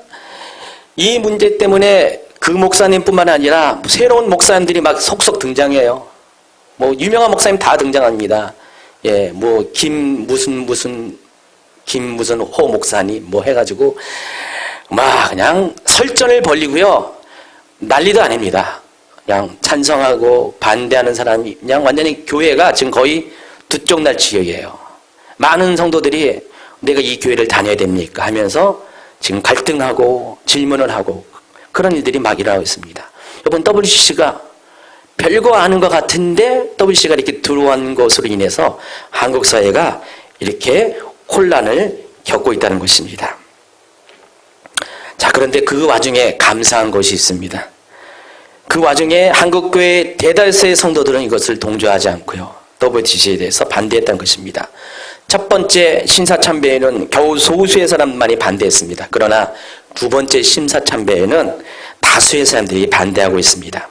이 문제 때문에 그 목사님뿐만 아니라 새로운 목사님들이 막 속속 등장해요. 유명한 목사님 다 등장합니다. 김 무슨 호 목사님 해가지고 막 그냥 설전을 벌리고요 난리도 아닙니다. 그냥 찬성하고 반대하는 사람이 그냥 완전히 교회가 지금 거의 두 쪽 날치기예요. 많은 성도들이 내가 이 교회를 다녀야 됩니까 하면서 지금 갈등하고 질문을 하고 그런 일들이 막 일어나고 있습니다. 이번 WCC가 별거 아는 것 같은데 WCC가 이렇게 들어온 것으로 인해서 한국 사회가 이렇게 혼란을 겪고 있다는 것입니다. 자, 그런데 그 와중에 감사한 것이 있습니다. 그 와중에 한국교회 대다수의 성도들은 이것을 동조하지 않고요. WCC에 대해서 반대했다는 것입니다. 첫 번째 심사참배에는 겨우 소수의 사람만이 반대했습니다. 그러나 두 번째 심사참배에는 다수의 사람들이 반대하고 있습니다.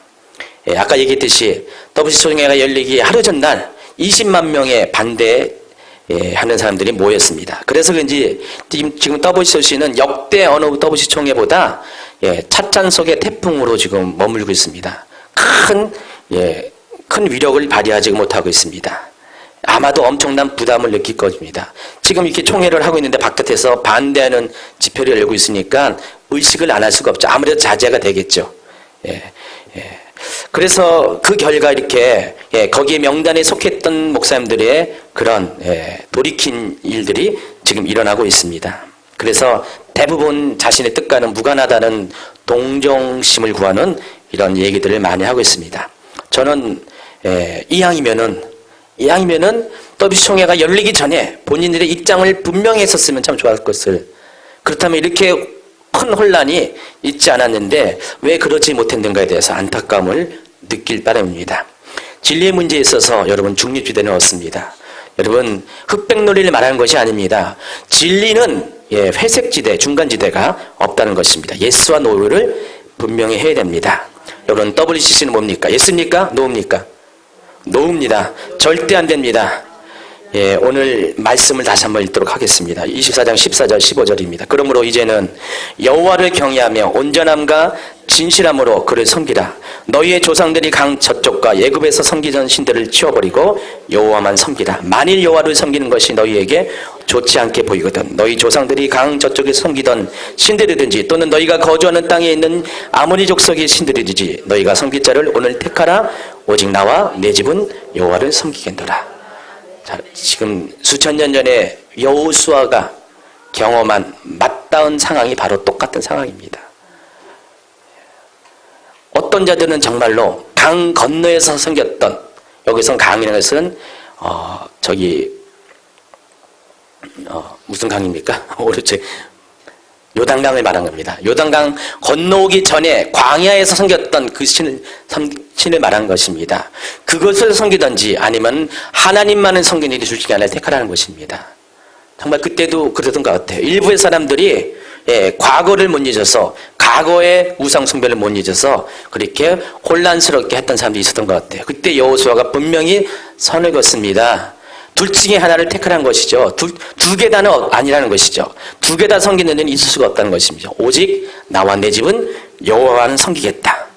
아까 얘기했듯이 WCC 총회가 열리기 하루 전날 20만 명의 반대하는 사람들이 모였습니다. 그래서 그런지 지금 WCC는 역대 어느 WCC 총회보다 찻잔 속의 태풍으로 지금 머물고 있습니다. 큰 위력을 발휘하지 못하고 있습니다. 아마도 엄청난 부담을 느낄 것입니다. 지금 이렇게 총회를 하고 있는데 바깥에서 반대하는 집회를 열고 있으니까 의식을 안 할 수가 없죠. 아무래도 자제가 되겠죠. 그래서 그 결과 이렇게 거기에 명단에 속했던 목사님들의 그런 돌이킨 일들이 지금 일어나고 있습니다. 그래서 대부분 자신의 뜻과는 무관하다는 동정심을 구하는 이런 얘기들을 많이 하고 있습니다. 저는 이왕이면은 WCC 총회가 열리기 전에 본인들의 입장을 분명히 했었으면 참 좋았을 것을. 그렇다면 이렇게 큰 혼란이 있지 않았는데 왜 그러지 못했는가에 대해서 안타까움을 느낄 바람입니다. 진리의 문제에 있어서 여러분 중립지대는 없습니다. 여러분 흑백놀이를 말하는 것이 아닙니다. 진리는 회색지대, 중간지대가 없다는 것입니다. 예스와 노를 분명히 해야 됩니다. 여러분 WCC는 뭡니까? 예스입니까? 노입니까? 노입니다. 절대 안 됩니다. 오늘 말씀을 다시 한번 읽도록 하겠습니다. 24장 14절 15절입니다. 그러므로 이제는 여호와를 경외하며 온전함과 진실함으로 그를 섬기라. 너희의 조상들이 강 저쪽과 애굽에서 섬기던 신들을 치워버리고 여호와만 섬기라. 만일 여호와를 섬기는 것이 너희에게 좋지 않게 보이거든 너희 조상들이 강 저쪽에 섬기던 신들이든지 또는 너희가 거주하는 땅에 있는 아모리 족속의 신들이든지 너희가 섬길 자를 오늘 택하라. 오직 나와 내 집은 여호와를 섬기겠노라. 자, 지금 수천 년 전에 여호수아가 경험한 맞닿은 상황이 바로 똑같은 상황입니다. 어떤 자들은 정말로 강 건너에서 섬겼던, 여기서 강이라는 것은 무슨 강입니까? 오른쪽 요단강을 말한 겁니다. 요단강 건너오기 전에 광야에서 섬겼던 그 신을 말한 것입니다. 그것을 섬기든지 아니면 하나님만을 섬기는 일이 둘 중에 하나를 택하라는 것입니다. 정말 그때도 그러던 것 같아요. 일부의 사람들이 과거를 못 잊어서, 과거의 우상 숭배를 못 잊어서 그렇게 혼란스럽게 했던 사람들이 있었던 것 같아요. 그때 여호수아가 분명히 선을 그었습니다. 둘 중에 하나를 택하라는 것이죠. 두 개 다는 아니라는 것이죠. 두 개 다 섬기는 데는 있을 수가 없다는 것입니다. 오직 나와 내 집은 여호와만 섬기겠다.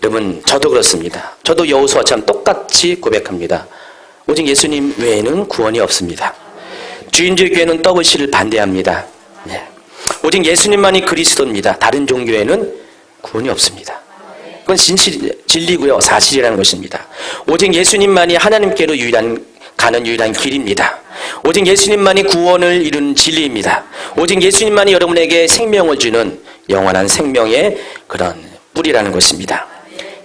여러분, 저도 그렇습니다. 저도 여호수아처럼 똑같이 고백합니다. 오직 예수님 외에는 구원이 없습니다. 주인주의 교회는 WC를 반대합니다. 네. 오직 예수님만이 그리스도입니다. 다른 종교에는 구원이 없습니다. 그건 진리고요, 사실이라는 것입니다. 오직 예수님만이 하나님께로 가는 유일한 길입니다. 오직 예수님만이 구원을 이루는 진리입니다. 오직 예수님만이 여러분에게 생명을 주는 영원한 생명의 그런 뿌리라는 것입니다.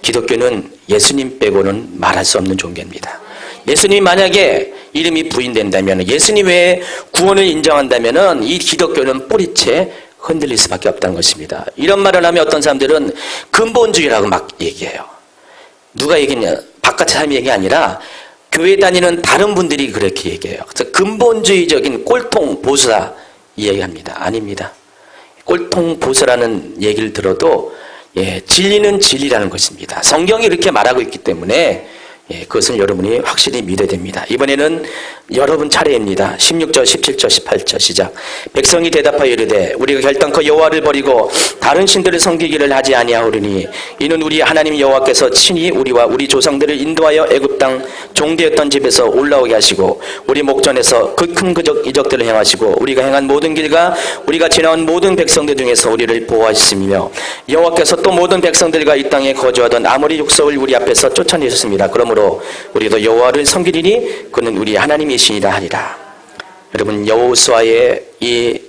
기독교는 예수님 빼고는 말할 수 없는 종교입니다. 예수님이 만약에 이름이 부인된다면, 예수님 외에 구원을 인정한다면 이 기독교는 뿌리채 흔들릴 수밖에 없다는 것입니다. 이런 말을 하면 어떤 사람들은 근본주의라고 막 얘기해요. 누가 얘기했냐? 바깥의 사람이 얘기 아니라 교회 다니는 다른 분들이 그렇게 얘기해요. 그래서 근본주의적인 꼴통 보수다 이 얘기합니다. 아닙니다. 꼴통 보수라는 얘기를 들어도 진리는 진리라는 것입니다. 성경이 이렇게 말하고 있기 때문에 그것은 여러분이 확실히 믿어야 됩니다. 이번에는 여러분 차례입니다. 16절, 17절, 18절 시작. 백성이 대답하여 이르되 우리가 결단코 여호와를 버리고 다른 신들을 섬기기를 하지 아니하오리니 이는 우리 하나님 여호와께서 친히 우리와 우리 조상들을 인도하여 애굽 땅 종되었던 집에서 올라오게 하시고 우리 목전에서 그 큰 이적들을 행하시고 우리가 행한 모든 길과 우리가 지나온 모든 백성들 중에서 우리를 보호하셨으며 여호와께서 또 모든 백성들과 이 땅에 거주하던 아모리 족속을 우리 앞에서 쫓아내셨습니다. 그러므로 우리도 여호와를 섬기리니 그는 우리 하나님이시니라 하리라. 여러분, 여호수아의 이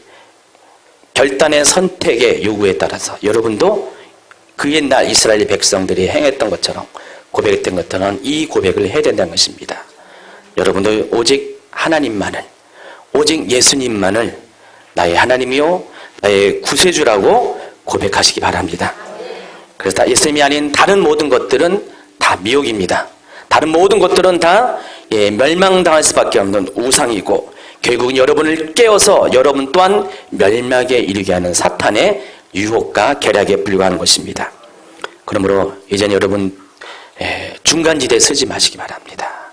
결단의 선택의 요구에 따라서 여러분도 그 옛날 이스라엘 백성들이 행했던 것처럼 고백했던 것처럼 이 고백을 해야 된다는 것입니다. 여러분도 오직 하나님만을, 오직 예수님만을 나의 하나님이요 나의 구세주라고 고백하시기 바랍니다. 그래서 예수님이 아닌 다른 모든 것들은 다 미혹입니다. 다른 모든 것들은 다 멸망당할 수밖에 없는 우상이고 결국은 여러분을 깨워서 여러분 또한 멸망에 이르게 하는 사탄의 유혹과 계략에 불과한 것입니다. 그러므로 이제는 여러분 중간지대에 서지 마시기 바랍니다.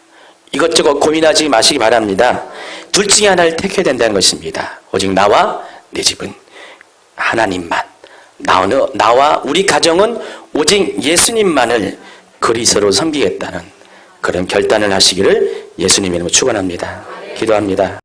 이것저것 고민하지 마시기 바랍니다. 둘 중에 하나를 택해야 된다는 것입니다. 오직 나와 내 집은 하나님만, 나와 우리 가정은 오직 예수님만을 그리스도로 섬기겠다는 그런 결단을 하시기를 예수님의 이름으로 축원합니다. 기도합니다.